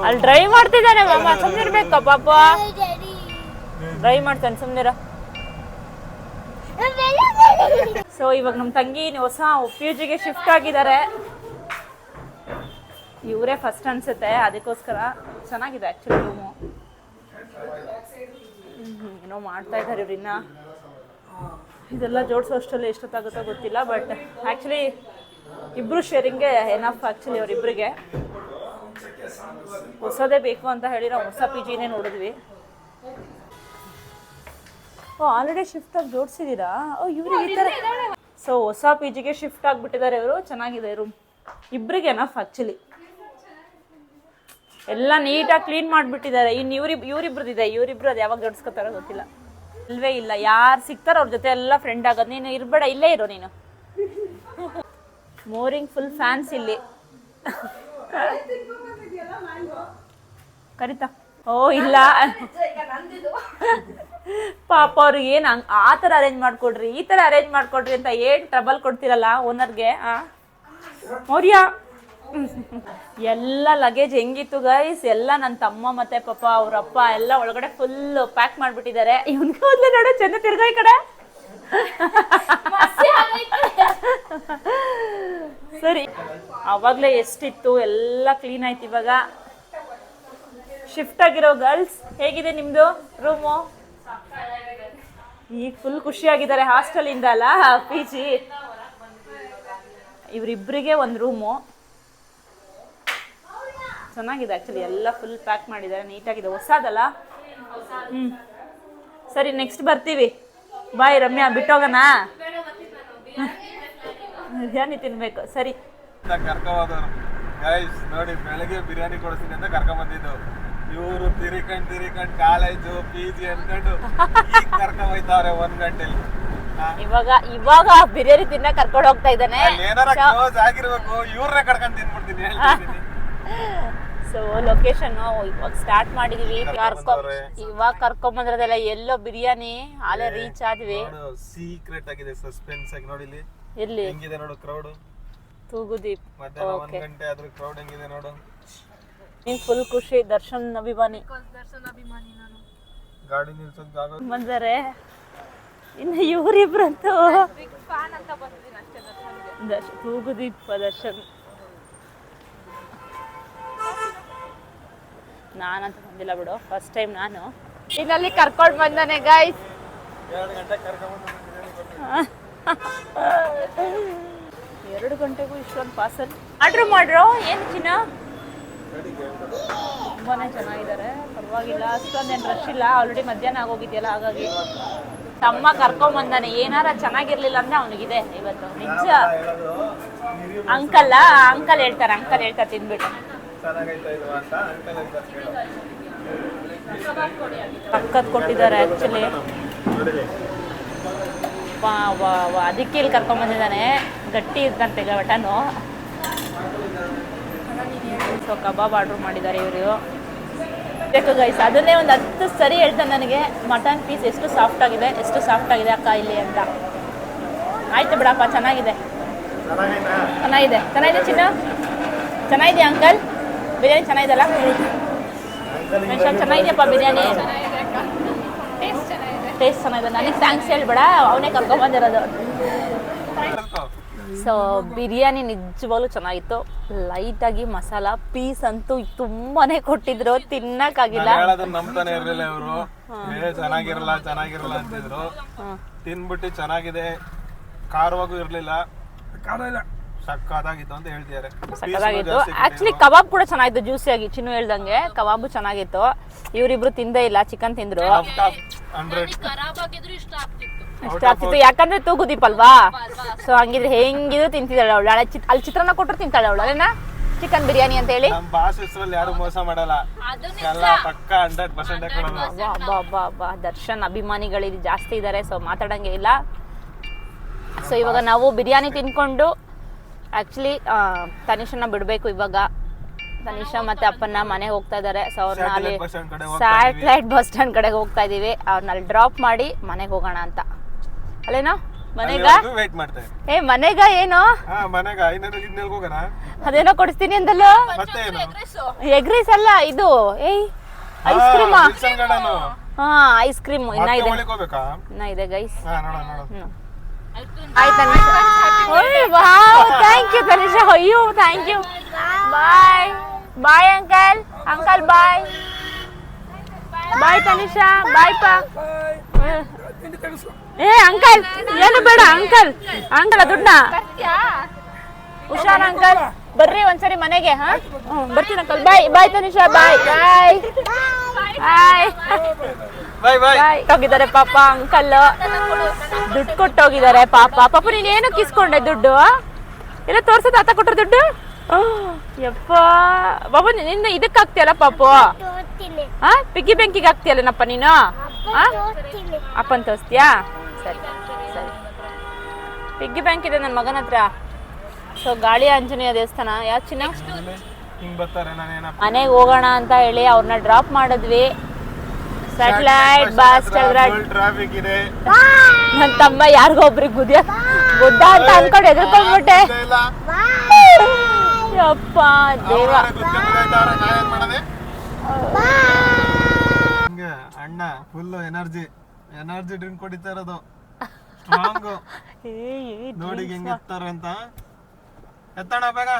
ಅಲ್ಲಿ ಡ್ರೈವ್ ಮಾಡ್ತಿದ್ದಾನೆ ಮಾಮ, ಸುಮ್ನಿರ್ಬೇಕ ಪಾಪ. ಡ್ರೈವ್ ಮಾಡ್ತಾನೆ, ಸುಮ್ನಿರ. ಸೊ ಇವಾಗ ನಮ್ಮ ತಂಗಿ ಹೊಸ PGಗೆ ಶಿಫ್ಟ್ ಆಗಿದ್ದಾರೆ. ಇವರೇ ಫಸ್ಟ್ ಅನ್ಸುತ್ತೆ, ಅದಕ್ಕೋಸ್ಕರ ಚೆನ್ನಾಗಿದೆ ಆ್ಯಕ್ಚುಲಿ ರೂಮು. ಏನೋ ಮಾಡ್ತಾ ಇದ್ದಾರೆ ಇವ್ರಿನ್ನ. ಇದೆಲ್ಲ ಜೋಡಿಸೋ ಅಷ್ಟರಲ್ಲಿ ಎಷ್ಟೊತ್ತಾಗುತ್ತೋ ಗೊತ್ತಿಲ್ಲ. ಬಟ್ ಆ್ಯಕ್ಚುಲಿ ಇಬ್ರು ಶೇರಿಂಗ್ಗೆ ಎನಫ್ ಆ್ಯಕ್ಚುಲಿ ಅವರಿಬ್ಬರಿಗೆ. ಹೊಸದೇ ಬೇಕು ಅಂತ ಹೇಳಿ ನಾವು ಹೊಸ ಪಿ ಜಿನೇ ನೋಡಿದ್ವಿ. ಓ ಆಲ್ರೆಡಿ ಶಿಫ್ಟ್ ಆಗಿ ಜೋಡಿಸಿದ್ದೀರಾ? ಓ ಇವ್ರಿಗೆ ಈ ಥರ. ಸೊ ಹೊಸ ಪಿ ಜಿಗೆ ಶಿಫ್ಟ್ ಆಗಿಬಿಟ್ಟಿದ್ದಾರೆ ಇವರು. ಚೆನ್ನಾಗಿದೆ ರೂಮ್, ಇಬ್ಬರಿಗೆ ಎನಫ್ ಆ್ಯಕ್ಚುಲಿ. ಎಲ್ಲ ನೀಟಾಗಿ ಕ್ಲೀನ್ ಮಾಡಿಬಿಟ್ಟಿದ್ದಾರೆ. ಇನ್ನು ಇವರಿಬ್ರದಿದೆ, ಇವರಿಬ್ರು ಅದು ಯಾವಾಗ ಜೋಡಿಸ್ಕೊತಾರೋ ಗೊತ್ತಿಲ್ಲ. ಇಲ್ವೇ ಇಲ್ಲ, ಯಾರು ಸಿಗ್ತಾರೋ ಅವ್ರ ಜೊತೆ ಎಲ್ಲ ಫ್ರೆಂಡ್ ಆಗೋದು. ನೀನು ಇರಬೇಡ, ಇಲ್ಲೇ ಇರೋ ನೀನು. ಮೋರಿಂಗ್ ಫುಲ್ ಫ್ಯಾನ್ಸ್ ಇಲ್ಲಿ. ಕರಿತಾ? ಓ ಇಲ್ಲ ಪಾಪ ಅವ್ರಿಗೆ ಏನು ಆ ಥರ ಅರೇಂಜ್ ಮಾಡಿಕೊಡ್ರಿ, ಈ ಥರ ಅರೇಂಜ್ ಮಾಡಿಕೊಡ್ರಿ ಅಂತ ಏನು ಟ್ರಬಲ್ ಕೊಡ್ತೀರಲ್ಲ ಓನರ್ಗೆ. ಮೌರ್ಯ ಎಲ್ಲ ಲಗೇಜ್ ಹೆಂಗಿತ್ತು ಗೈಸ್, ಎಲ್ಲ ನನ್ನ ತಮ್ಮ ಮತ್ತೆ ಪಾಪ ಅವ್ರಪ್ಪ ಎಲ್ಲ ಒಳಗಡೆ ಫುಲ್ ಪ್ಯಾಕ್ ಮಾಡಿಬಿಟ್ಟಿದ್ದಾರೆ. ಇವನ್ಗೆ ಮೊದಲೇ ನೋಡೋ ಚೆಂದ ತಿರ್ಗಾ ಈ ಕಡೆ. ಸರಿ, ಅವಾಗಲೇ ಎಷ್ಟಿತ್ತು ಎಲ್ಲ ಕ್ಲೀನ್ ಆಯ್ತು. ಇವಾಗ ಶಿಫ್ಟ್ ಆಗಿರೋ ಗರ್ಲ್ಸ್, ಹೇಗಿದೆ ನಿಮ್ಮದು ರೂಮು? ಈಗ ಫುಲ್ ಖುಷಿಯಾಗಿದ್ದಾರೆ ಹಾಸ್ಟೆಲಿಂದ ಅಲ್ಲ, ಪಿ ಜಿ. ಇವರಿಬ್ಬರಿಗೆ ಒಂದು ರೂಮು ಚೆನ್ನಾಗಿದೆ ಆ್ಯಕ್ಚುಲಿ. ಎಲ್ಲ ಫುಲ್ ಪ್ಯಾಕ್ ಮಾಡಿದ್ದಾರೆ, ನೀಟಾಗಿದೆ, ಹೊಸದಲ್ಲ. ಸರಿ, ನೆಕ್ಸ್ಟ್ ಬರ್ತೀವಿ. ಬಾಯ್ ರಮ್ಯಾ, ಬಿಟ್ಟೋಗೋಣ. ಬಿರಿಯಾನಿ ತಿನ್ಬೇಕು. ಸರಿ, ಕರ್ಕೋದವ್ರು ಗೈಸ್ ನೋಡಿ, ಬೆಳಗ್ಗೆ ಬಿರಿಯಾನಿ ಕೊಡಿಸ್ತೀನಿ ಅಂತ ಕರ್ಕೊಂಬಂದಿದ್ದು. ಇವರು ತಿರಿಕಂಡ್ ಕಾಲೇಜು ಪಿ ಜಿ ಅನ್ಕೊಂಡು ಕರ್ಕೊಂಡ್ ಹೋಯ್ತಾವ್ರೆ 1 ಗಂಟೆಲಿ. ಇವಾಗ ಬಿರಿಯಾನಿ ತಿನ್ನ ಕರ್ಕೊಂಡು ಹೋಗ್ತಾ ಇದ್ದಾನೆ. ಏನಾರ ಕ್ಲೋಸ್ ಆಗಿರ್ಬೇಕು, ಇವ್ರನ್ನೇ ಕರ್ಕೊಂಡು ತಿನ್ಬಿಡ್ತೀನಿ ಹೇಳ್ತೀನಿ. ಸೊ ಲೊಕೇಶನ್ ಇವಾಗ ಸ್ಟಾರ್ಟ್ ಮಾಡಿದೀವಿ. ಇವಾಗ ಕರ್ಕೊಂಬಂದ್ರದೆಲ್ಲ ಎಲ್ಲೋ ಬಿರಿಯಾನಿ ಅಲ್ಲೇ ರೀಚ್ ಆದ್ವಿ. ಸೀಕ್ರೆಟ್ ಆಗಿದೆ, ಸಸ್ಪೆನ್ಸ್ ಆಗಿ ನೋಡಿ. ಇಲ್ಲಿ ಹೆಂಗಿದೆ ನೋಡು ಕ್ರೌಡ್. ತೂಗುದೀಪ್ ಮಧ್ಯಾಹ್ನ 1 ಗಂಟೆ ಆದ್ರೂ ಕ್ರೌಡ್ ಹೆಂಗಿದೆ ನೋಡು. ನೀನ್ ಫುಲ್ ಖುಷಿ. ದರ್ಶನ್ ಅಭಿಮಾನಿ ನಾನು. ಗಾಡಿ ನಿಲ್ಸೋದ್ ಜಾಗ ಬಂದರೆ ಇನ್ನು ಇವರಿಬ್ರಂತೂ ಫ್ಯಾನ್ ಅಂತ ಬಂದಿದ್ದೀನಿ ಅಷ್ಟೇ. ತೂಗುದೀಪ್ ದರ್ಶನ್. ನಾನಂತ ಬಂದಿಲ್ಲ ಬಿಡು, ಫಸ್ಟ್ ಟೈಮ್ ನಾನು. ಇನ್ನಲ್ಲಿ ಕರ್ಕೊಂಡು ಬಂದಾನೆ ಗೈಸ್. 2 ಗಂಟೆ ಕರ್ಕೊಂಡ್ಬಂದು 2 ಗಂಟೆಗೂ ಇಷ್ಟೊಂದು ಪಾರ್ಸಲ್ ಆರ್ಡ್ರ್ ಮಾಡ್ರು. ಏನು ಚಿನ್ನ? ತುಂಬಾನೇ ಚೆನ್ನಾಗಿದ್ದಾರೆ, ಪರವಾಗಿಲ್ಲ, ಅಷ್ಟೊಂದೇನು ರಶ್ ಇಲ್ಲ. ಆಲ್ರೆಡಿ ಮಧ್ಯಾಹ್ನ ಆಗೋಗಿದೆಯಲ್ಲ, ಹಾಗಾಗಿ ತಮ್ಮ ಕರ್ಕೊಂಬಂದಾನೆ. ಏನಾರ ಚೆನ್ನಾಗಿರ್ಲಿಲ್ಲ ಅಂದ್ರೆ ಅವನಿಗಿದೆ ಇವತ್ತು ನಿಜ. ಅಂಕಲ್ ಹೇಳ್ತಾರೆ ತಿಂದ್ಬಿಟ್ಟು. ಪಕ್ಕದ್ ಕೊಟ್ಟಿದ್ದಾರೆ ಆ್ಯಕ್ಚುಲಿ. ಅದಕ್ಕೆ ಇಲ್ಲಿ ಕರ್ಕೊಂಬಂದಿದ್ದಾನೆ. ಗಟ್ಟಿ ಇದ್ದಂತೆ ಮಟನು. ಸೊ ಕಬಾಬ್ ಆರ್ಡ್ರ್ ಮಾಡಿದ್ದಾರೆ ಇವರು. ಬೇಕು ಗೈಸ್, ಅದನ್ನೇ ಒಂದು 10 ಸರಿ ಹೇಳ್ತಾನೆ ನನಗೆ, ಮಟನ್ ಪೀಸ್ ಎಷ್ಟು ಸಾಫ್ಟ್ ಆಗಿದೆ ಅಕ್ಕ ಇಲ್ಲಿ ಅಂತ. ಆಯ್ತು ಬಿಡಪ್ಪ, ಚೆನ್ನಾಗಿದೆ ಚಿನ್ನ. ಚೆನ್ನಾಗಿದೆಯಾ ಅಂಕಲ್? ಬಿರಿಯಾನಿ ಚೆನ್ನಾಗಿದೆಲ್ಲ? ಚೆನ್ನಾಗಿದೆಯಪ್ಪ ಬಿರಿಯಾನಿ, ಟೇಸ್ಟ್ ಚೆನ್ನಾಗಿದೆ. ನನಗೆ ಥ್ಯಾಂಕ್ಸ್ ಹೇಳ್ಬೇಡ, ಅವನೇ ಕರ್ಕೊಂಬಂದಿರೋದು. ಸೊ ಬಿರಿಯಾನಿ ನಿಜವಾಗ್ಲೂ ಚೆನ್ನಾಗಿತ್ತು. ಲೈಟಾಗಿ ಮಸಾಲ ಪೀಸ್ ಅಂತೂ ತುಂಬಾನೇ ಕೊಟ್ಟಿದ್ರು, ತಿನ್ನಕ್ಕಾಗಿಲ್ಲ. ನಂಬ್ತಾನೆ ಇರ್ಲಿಲ್ಲ ಇವರು, ಚೆನ್ನಾಗಿರಲ್ಲ ಅಂತಿದ್ರು. ತಿನ್ಬಿಟ್ಟು ಚೆನ್ನಾಗಿದೆ, ಖಾರವಾಗೂ ಇರ್ಲಿಲ್ಲ, ಸಕ್ಕತ್ತಾಗಿತ್ತು ಅಂತ ಹೇಳ್ತಿದ್ದಾರೆ. ಸಕ್ಕತ್ತಾಗಿತ್ತು ಆಕ್ಚುಲಿ. ಕಬಾಬ್ ಕೂಡ ಚೆನ್ನಾಗಿತ್ತು, ಜ್ಯೂಸಿಯಾಗಿ. ಚಿನ್ನು ಹೇಳ್ದಂಗೆ ಕಬಾಬು ಚೆನ್ನಾಗಿತ್ತು. ಇವರಿಬ್ರು ತಿಂದೇ ಇಲ್ಲ, ಚಿಕನ್ ತಿಂದ್ರು. ಇಷ್ಟ ಆಗ್ತಿತ್ತು, ಯಾಕಂದ್ರೆ ತೂಗುದೀಪ್ ಅಲ್ವಾ. ಸೊ ಹಂಗಿದ್ರೆ ಹೆಂಗಿದ್ರು ತಿಂತಿದ್ದಾಳೆ ಅವಳು. ಅಲ್ಲಿ ಚಿತ್ರಾನ್ನ ಕೊಟ್ಟರು ತಿಂತಾಳೆ ಅವಳು, ಅಲ್ಲೇನಾ? ಚಿಕನ್ ಬಿರಿಯಾನಿ ಅಂತ ಹೇಳಿ ನಮ್ಮ ಭಾಷೆ ಹೆಸರಲ್ಲಿ ಯಾರು ಮೋಸ ಮಾಡಲ್ಲ, ಎಲ್ಲ ಪಕ್ಕ 100% ಕೊಡೋದು. ದರ್ಶನ್ ಅಭಿಮಾನಿಗಳು ಜಾಸ್ತಿ ಇದ್ದಾರೆ, ಸೊ ಮಾತಾಡಂಗೆ ಇಲ್ಲ. ಸೊ ಇವಾಗ ನಾವು ಬಿರಿಯಾನಿ ತಿನ್ಕೊಂಡು ಆಕ್ಚುಲಿ ತನಿಷನ್ನ ಬಿಡಬೇಕು ಇವಾಗ. ತನಿಷಾ ಮತ್ತೆ ಅಪ್ಪನ ಮನೆಗೆ ಹೋಗ್ತಾ ಇದ್ದಾರೆ. ಸೊ ಅವ್ರನ್ನ ಅಲ್ಲಿ ಸ್ಯಾಟಲೈಟ್ ಬಸ್ ಸ್ಟ್ಯಾಂಡ್ ಕಡೆಗೆ ಹೋಗ್ತಾ ಇದೀವಿ. ಅವ್ರನ್ನ ಅಲ್ಲಿ ಡ್ರಾಪ್ ಮಾಡಿ ಮನೆಗೆ ಹೋಗೋಣ ಅಂತ. ಅಲ್ಲೇನೋ ಮನೆಗ ಮನೆಗ ಏನೋ ಅದೇನೋ ಕೊಡಿಸ್ತೀನಿ ಅಂತಲ್ಲ. ಎಗ್ ರೈಸ್ ಅಲ್ಲ ಇದು, ಐಸ್ ಕ್ರೀಮ್. ಹಾ ಐಸ್ ಕ್ರೀಮ್ ಇನ್ನ ಇದೆ ಗೈಸ್. ಆಯ್ತು ಥ್ಯಾಂಕ್ ಯು ತನಿಷಾ. ಅಯ್ಯೋ thank you. Bye uncle bye Tanisha. Bye ಪಾ. ಅಂಕಲ್ ಏನು ಬೇಡ ಅಂಕಲ್ ದುಡ್ಡ ಹುಷಾರ್ ಅಂಕಲ್, ಬರ್ರಿ ಒಂದ್ಸರಿ ಮನೆಗೆ. ಹಾ ಬರ್ತೀನಿ ಅಂಕಲ್. ಬಾಯ್ ಬಾಯ್ ತನಿಷಾ, ಬಾಯ್ ಬಾಯ್ ಬಾಯ್ ಬಾಯ್. ಹೋಗಿದ್ದಾರೆ ಪಾಪ ಅಂಕಲ್, ದುಡ್ಡು ಕೊಟ್ಟೋಗಿದ್ದಾರೆ ಪಾಪ. ಪಾಪ ನೀನ್ ಏನಕ್ಕೆ ಇಸ್ಕೊಂಡೆ ದುಡ್ಡು? ಎಲ್ಲ ತೋರ್ಸ, ತಾತ ಕೊಟ್ರ ದುಡ್ಡು. ಯಪ್ಪ ಬಾಬು, ನಿನ್ನ ಇದಕ್ಕೆ ಹಾಕ್ತಿಯಲ್ಲ ಪಾಪು? ಹಾ ಪಿಗ್ಗಿ ಬ್ಯಾಂಕಿಗೆ ಹಾಕ್ತಿಯಲ್ಲನಪ್ಪ ನೀನು? ಅಪ್ಪನ್ ತೋರಿಸ್ತೀಯಾ? ಸರಿ ಸರಿ. ಪಿಗ್ಗಿ ಬ್ಯಾಂಕ್ ಇದೆ ನನ್ನ ಮಗನ ಹತ್ರ. ಸೊ ಗಾಳಿ ಆಂಜನೇಯ ದೇವಸ್ಥಾನ. ಯಾವ ಚಿನ್ನ ಮನೆಗೆ ಹೋಗೋಣ ಅಂತ ಹೇಳಿ ಅವ್ರನ್ನ ಡ್ರಾಪ್ ಮಾಡಿದ್ವಿ. ಸ್ಯಾಟಲೈಟ್ ಬಸ್ ಟ್ರಾಫಿಕ್ ಇದೆ. ನನ್ನ ತಮ್ಮ ಯಾರಿಗೋ ಒಬ್ರಿಗೆ ಗುದ್ದ ಅಂತ ಅನ್ಕೊಂಡು ಎದ್ರಕೊಂಡ್ಬಿಟ್ಟೆ. ಯಪ್ಪ ದೇವ. ಅಣ್ಣ ಫುಲ್ ಎನರ್ಜಿ ಡ್ರಿಂಕ್ ಕುಡಿತಾ ಇರೋದು. ಸ್ಟ್ರಾಂಗ್ ನೋಡಿ ಹೆಂಗ್ ಎತ್ತಾರೆ ಅಂತ. ಎತ್ತಣ ಬೇಗ.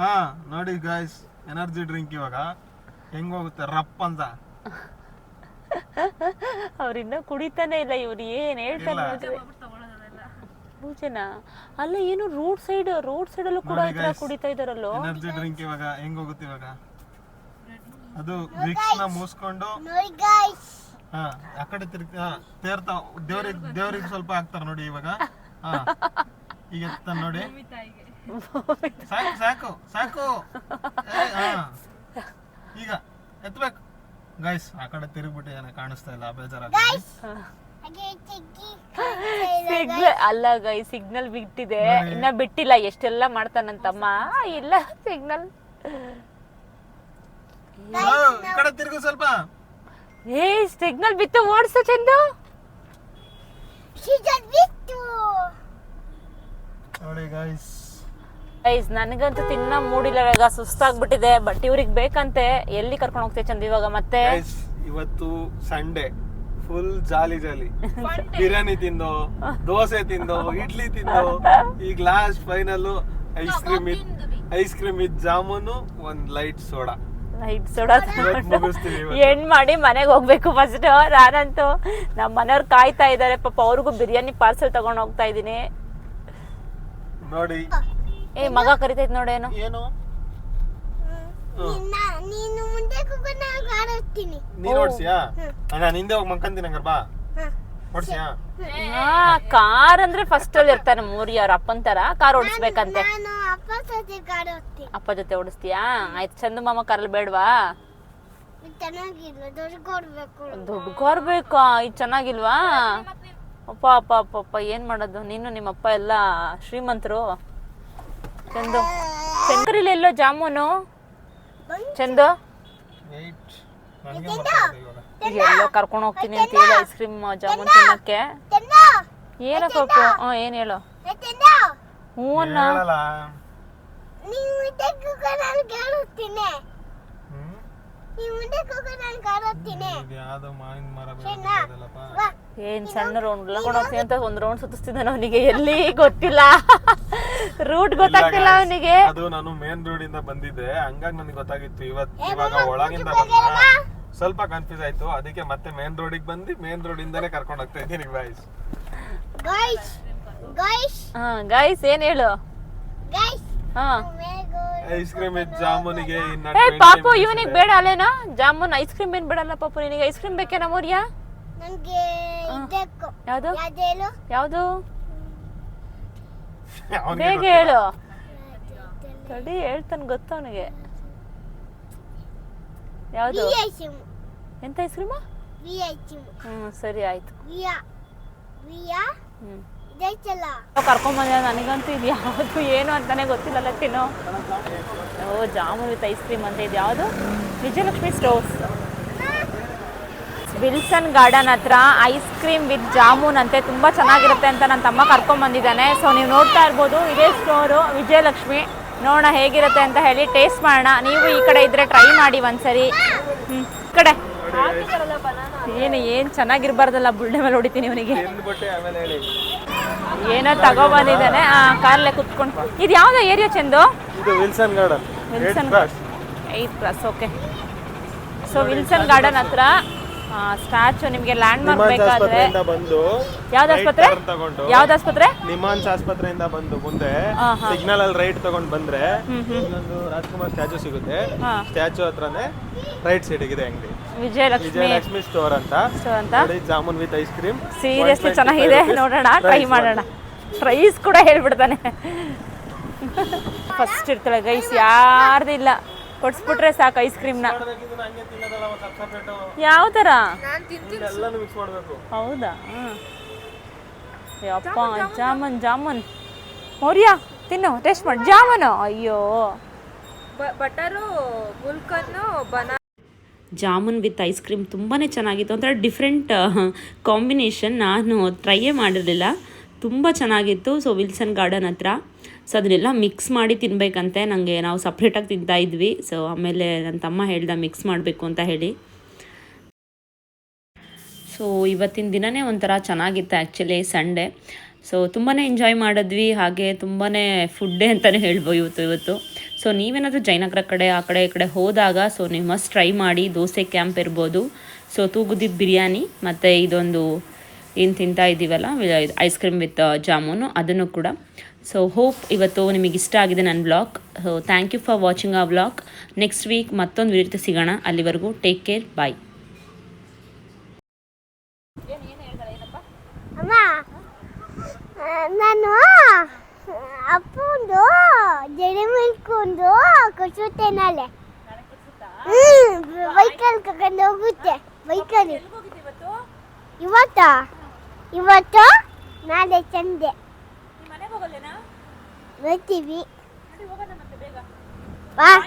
ಹಾ ನೋಡಿ ಗಾಯ್ಸ್, ಎನರ್ಜಿ ಡ್ರಿಂಕ್ ಇವಾಗ ಹೆಂಗ್ ಹೋಗುತ್ತೆ ರಪ್ ಅಂತ. ಅವ್ರಿನ್ನ ಕುಡಿತಾನೆ ಇಲ್ಲ. ಇವ್ರು ಏನ್ ಹೇಳ್ತಾರೆ ಪೂಜೆನಾ? ಅಲ್ಲ ಏನು ರೋಡ್ ಸೈಡ್ ಅಲ್ಲೂ ಕೂಡ ಕುಡಿತಾ ಇದಾರಲ್ಲೋ ಎನರ್ಜಿ ಡ್ರಿಂಕ್. ಇವಾಗ ಹೆಂಗ್ ಹೋಗುತ್ತೆ ಇವಾಗ? ಅದು ವಿಕ್ಸ್ ನ ಮೂಸ್ಕೊಂಡು ಹಾ ಆ ಕಡೆ ತೇರ್ತಾ ದೇವ್ರಿಗೆ ಸ್ವಲ್ಪ ಹಾಕ್ತಾರ ನೋಡಿ ಇವಾಗ. ಹಾ ಈಗ ಎತ್ತ ನೋಡಿ. ಸಾಕು ಸಾಕು ಸಾಕು. ಈಗ ಎತ್ತಬೇಕು ಗೈಸ್. ಆ ಕಡೆ ತಿರುಗ್ಬಿಟ್ಟು ಏನ ಕಾಣಿಸ್ತಾ ಇಲ್ಲ, ಬೇಜಾರಾಗ. ಅಲ್ಲ ಗೈ, ಸಿಗ್ನಲ್ ಬಿಟ್ಟಿದೆ, ಇನ್ನ ಬಿಟ್ಟಿಲ್ಲ. ಎಷ್ಟೆಲ್ಲ ಮಾಡ್ತಾನಂತಮ್ಮ. ಇಲ್ಲ ಸಿಗ್ನಲ್. ಈ ಕಡೆ ತಿರುಗು ಸ್ವಲ್ಪ. ಏ ಸಿಗ್ನಲ್ ಬಿತ್ತು, ಓಡಿಸು ಚಂದು. ನೋಡಿ ಗೈಸ್, ನನಗಂತೂ ತಿನ್ನ ಮೂಡಿಲ್ಲ, ಇವಾಗ ಸುಸ್ತಾಗ್ಬಿಟ್ಟಿದೆ. ಬಟ್ ಇವ್ರಿಗೆ ಬೇಕಂತೆ. ಎಲ್ಲಿ ಕರ್ಕೊಂಡು ಹೋಗ್ತೇವೆ ಚಂದ ಇವಾಗ? ಮತ್ತೆ ಇವತ್ತು ಸಂಡೇ, ಫುಲ್ ಜಾಲಿ ಬಿರಿಯಾನಿ ತಿಂದು, ದೋಸೆ ತಿಂದು, ಇಡ್ಲಿ ತಿಂದು, ಈಗ ಲಾಸ್ಟ್ ಫೈನಲ್ ಐಸ್ ಕ್ರೀಮ್ ಇದ್ ಜಾಮೂನು, ಒಂದ್ ಲೈಟ್ ಸೋಡಾ ಎಂಡ್ ಮಾಡಿ ಮನೆಗೆ ಹೋಗ್ಬೇಕು ಫಸ್ಟ್. ನಾನಂತೂ ನಮ್ಮ ಮನೆಯವ್ರು ಕಾಯ್ತಾ ಇದಾರೆ ಪಾಪ. ಅವ್ರಿಗೂ ಬಿರಿಯಾನಿ ಪಾರ್ಸೆಲ್ ತಗೊಂಡ್ ಹೋಗ್ತಾ ಇದೀನಿ ನೋಡಿ. ಏ ಮಗ ಕರಿತೈತ್ ನೋಡೇನು. ಏನು ನಿಂದೆ ಹೋಗಿ ಮಂಕಂತೀನಿ ಹಂಗಾರ. ಬಾ ಓಡ್ಸಿಯಾ? ಕಾರ್ ಅಂದ್ರೆ ಫಸ್ಟ್ ಅಲ್ಲಿ ಇರ್ತಾನೆ ಮೂರಿ. ಅವ್ರ ಅಪ್ಪನ್ ತರ ಕಾರ್ ಓಡಿಸ್ಬೇಕಂತೆ. ಅಪ್ಪ ಜೊತೆ ಓಡಿಸ್ತೀಯಾ? ಆಯ್ತು. ಚಂದು ಮಾಮ ಕಾರಲ್ಲಿ ಬೇಡ್ವಾ? ದುಡ್ಡು ಕೊಡ್ಬೇಕಾ? ಇದು ಚೆನ್ನಾಗಿಲ್ವಾ? ಅಪ್ಪ ಅಪ್ಪ ಅಪ್ಪ ಅಪ್ಪ ಏನ್ ಮಾಡೋದು? ನೀನು ನಿಮ್ಮಪ್ಪ ಎಲ್ಲ ಶ್ರೀಮಂತರು. ಚಂದು ಚಂದ್ರಿಲ್ಲ ಎಲ್ಲೋ ಜಾಮೂನು. ಚಂದು ಎಲ್ಲೋ ಕರ್ಕೊಂಡು ಹೋಗ್ತೀನಿ ಅಂತ ಹೇಳಿ ಐಸ್ ಕ್ರೀಮ್ ಜಾಮೂನ್ ತಿನ್ನಕ್ಕೆ. ಏನಪ್ಪ? ಏನ್ ಹೇಳು? ಹ್ಞೂ ಅಣ್ಣ. ಏನ್ ಸಣ್ಣ ರೌಂಡ್ ಹೋಗ್ತೀನಿ ಅಂತ ಒಂದ್ ರೌಂಡ್ ಸುತ್ತಿಸ್ತಿದ್ದಾನೆ ಅವನಿಗೆ. ಎಲ್ಲಿ ಗೊತ್ತಿಲ್ಲ, ರೂಟ್ ಗೊತ್ತಾಗ್ತಿಲ್ಲ ಅವನಿಗೆ. ಅದು ನಾನು ಮೇನ್ ರೋಡ್ ಇಂದ ಬಂದಿದ್ದೆ, ಹಂಗಾಗಿ ನನಗೆ ಗೊತ್ತಾಗಿತ್ತು. ಇವಾಗ ಒಳಗಿಂದ ಸ್ವಲ್ಪ ಕನ್ಫ್ಯೂಸ್ ಆಯ್ತು. ಅದಕ್ಕೆ ಮತ್ತೆ ಮೇನ್ ರೋಡಿಗೆ ಬಂದು ಮೇನ್ ರೋಡ್ ಇಂದಾನೆ ಕರ್ಕೊಂಡು ಹೋಗ್ತಾ ಇದ್ದೀನಿ ಗೈಸ್. ಏನ್ ಹೇಳು? ಐಸ್ ಕ್ರೀಮ್ ಜಾಮೂನಿಗೆ ಪಾಪು ಇವನಿಗೆ ಬೇಡ ಅಲ್ಲೇನಾ ಜಾಮೂನ್? ಐಸ್ ಕ್ರೀಮ್ ಏನ್ ಬೇಡಲ್ಲ ಪಾಪು ನಿನಗೆ? ಐಸ್ ಕ್ರೀಮ್ ಬೇಕೇನಾ ಮೋರಿಯಾ? ಯಾವ್ದು ಯಾವ್ದು ಬೇಗ ಹೇಳು. ತಡಿ ಹೇಳ್ತಾನೆ, ಗೊತ್ತು ಅವನಿಗೆ. ಯಾವ್ದು? ಎಂತ ಐಸ್ ಕ್ರೀಮ್? ಸರಿ ಆಯ್ತು. ಕರ್ಕೊಂಡ್ ಬಂದ. ನನಗಂತೂ ಇದು ಯಾವ್ದು ಏನು ಅಂತಾನೆ ಗೊತ್ತಿಲ್ಲಲ್ಲ ತಿನ್ನೋ. ಓ ಜಾಮೂನ್ ವಿತ್ ಐಸ್ ಕ್ರೀಮ್ ಅಂತ. ಇದು ಯಾವುದು? ವಿಜಯಲಕ್ಷ್ಮಿ ಸ್ಟೋರ್ಸ್, ವಿಲ್ಸನ್ ಗಾರ್ಡನ್ ಹತ್ರ ಐಸ್ ಕ್ರೀಮ್ ವಿತ್ ಜಾಮೂನ್ ಅಂತೆ. ತುಂಬ ಚೆನ್ನಾಗಿರುತ್ತೆ ಅಂತ ನನ್ನ ತಮ್ಮ ಕರ್ಕೊಂಡ್ ಬಂದಿದ್ದಾನೆ. ಸೊ ನೀವು ನೋಡ್ತಾ ಇರ್ಬೋದು, ಇದೇ ಸ್ಟೋರು ವಿಜಯಲಕ್ಷ್ಮಿ. ನೋಡೋಣ ಹೇಗಿರುತ್ತೆ ಅಂತ ಹೇಳಿ ಟೇಸ್ಟ್ ಮಾಡೋಣ. ನೀವು ಈ ಕಡೆ ಇದ್ರೆ ಟ್ರೈ ಮಾಡಿ ಒಂದ್ಸರಿ. ಈ ಕಡೆ ಏನ್ ಚೆನ್ನಾಗಿರ್ಬಾರ್ದಲ್ಲ, ಬುಳ್ಳೆ ಮೇಲೆ ಹೊಡಿತೀನಿ ಇವನಿಗೆ. ಏನೋ ತಗೊಬಂದಿದ್ದಾನೆ. ಕಾರ್ಲೆ ಕುತ್ಕೊಂಡು. ಇದು ಯಾವ್ದು area Chandu? Wilson garden, Wilson 8 cross. Okay. So Wilson garden ಹತ್ರ ಸ್ಟ್ಯಾಚು ನಿಮಗೆ ಲ್ಯಾಂಡ್ ಮಾರ್ಕ್ ನಿಮಾನ್ಸ್ ಬೇಕಾದ್ರೆ ಆಸ್ಪತ್ರೆಯಿಂದ ಬಂದು ಯಾವ್ದು ಆಸ್ಪತ್ರೆ ತಗೊಂಡು ಯಾವ್ದು ಆಸ್ಪತ್ರೆ ನಿಮಾನ್ಸ್ ಆಸ್ಪತ್ರೆಯಿಂದ ಬಂದು ಮುಂದೆ ಸಿಗ್ನಲ್ ಅಲ್ಲಿ ರೈಟ್ ತಗೊಂಡ್ ಬಂದ್ರೆ ಇನ್ನೊಂದು ರಾಜ್ಕುಮಾರ್ ಸ್ಟ್ಯಾಚು ಸಿಗುತ್ತೆ. ಸ್ಟ್ಯಾಚು ಹತ್ರನೇ ರೈಟ್ ಸೈಡ್ ಇದೆ ಅಂಗಡಿ ವಿಜಯಲಕ್ಷ್ಮಿ ಸ್ಟೋರ್ ಅಂತ. ನೋಡಿ, jamun with ice cream seriously ಚೆನ್ನಾಗಿದೆ, ನೋಡೋಣ, ಟ್ರೈ ಮಾಡೋಣ. ಪ್ರೈಸ್ ಕೂಡ ಹೇಳ್ಬಿಡ್ತಾನೆ. ಫಸ್ಟ್ ಇರ್ತಾಳೆ ಗೈಸ್, ಯಾರ್ದಿಲ್ಲ, ಕೊಡ್ಸ್ಬಿಟ್ರೆ ಸಾಕು ಐಸ್ ಕ್ರೀಮ್ನ. ಯಾವ ಥರ? ಹೌದಾ? ಯಪ್ಪ, ಜಾಮೂನ್ ಮೌರ್ಯ ತಿನ್ನು, ಟೇಸ್ಟ್ ಮಾಡಿ. ಜಾಮೂನು, ಅಯ್ಯೋ, ಬಟರು, ಗುಲ್ಕನ್ನು, ಜಾಮೂನ್ ವಿತ್ ಐಸ್ ಕ್ರೀಮ್ ತುಂಬಾ ಚೆನ್ನಾಗಿತ್ತು. ಒಂಥರ ಡಿಫ್ರೆಂಟ್ ಕಾಂಬಿನೇಷನ್. ನಾನು ಟ್ರೈಯೇ ಮಾಡಿರಲಿಲ್ಲ, ತುಂಬ ಚೆನ್ನಾಗಿತ್ತು. ಸೊ ವಿಲ್ಸನ್ ಗಾರ್ಡನ್ ಹತ್ರ. ಸೊ ಅದನ್ನೆಲ್ಲ ಮಿಕ್ಸ್ ಮಾಡಿ ತಿನ್ನಬೇಕಂತೆ. ನನಗೆ ನಾವು ಸಪ್ರೇಟಾಗಿ ತಿಂತಾ ಇದ್ವಿ. ಸೊ ಆಮೇಲೆ ನನ್ನ ತಮ್ಮ ಹೇಳ್ದ ಮಿಕ್ಸ್ ಮಾಡಬೇಕು ಅಂತ ಹೇಳಿ. ಸೊ ಇವತ್ತಿನ ದಿನವೇ ಒಂಥರ ಚೆನ್ನಾಗಿತ್ತು ಆ್ಯಕ್ಚುಲಿ, ಸಂಡೇ. ಸೊ ತುಂಬಾ ಎಂಜಾಯ್ ಮಾಡಿದ್ವಿ, ಹಾಗೆ ತುಂಬಾ ಫುಡ್ಡೇ ಅಂತಲೇ ಹೇಳ್ಬೋದು ಇವತ್ತು. ಸೊ ನೀವೇನಾದರೂ ಜಯನಗರ ಕಡೆ ಆ ಕಡೆ ಈ ಕಡೆ ಹೋದಾಗ ಸೊ ನೀವು ಮಸ್ಟ್ ಟ್ರೈ ಮಾಡಿ. ದೋಸೆ ಕ್ಯಾಂಪ್ ಇರ್ಬೋದು, ಸೊ ತೂಗುದಿದ್ದ ಬಿರಿಯಾನಿ, ಮತ್ತು ಇದೊಂದು ಏನು ತಿಂತಾ ಇದ್ದೀವಲ್ಲ ಐಸ್ ಕ್ರೀಮ್ ವಿತ್ ಜಾಮೂನು, ಅದನ್ನು ಕೂಡ. ಸೊ ಹೋಪ್ ಇವತ್ತು ನಿಮಗೆ ಇಷ್ಟ ಆಗಿದೆ ನನ್ನ vlog. So thank you for watching ಆ ವ್ಲಾಗ್. ನೆಕ್ಸ್ಟ್ ವೀಕ್ ಮತ್ತೊಂದು ವಿಡಿಯೋ ಸಿಗೋಣ. ಅಲ್ಲಿವರೆಗೂ ಟೇಕ್ ಕೇರ್, ಬಾಯ್. ನಾನು ಅಪ್ಪಂದು ಜಡೆ ಮೇಲ್ಕೊಂಡು ಕೊಡ್ಸುತ್ತೆ ನಾಳೆ. ಬೈಕಲ್ಲಿ ಕರ್ಕೊಂಡು ಹೋಗುತ್ತೆ. ಬೈಕಲ್ಲಿ ಇವತ್ತು ನಾಳೆ ಸಂಜೆ ಬರ್ತೀವಿ. ಬಾಯ್.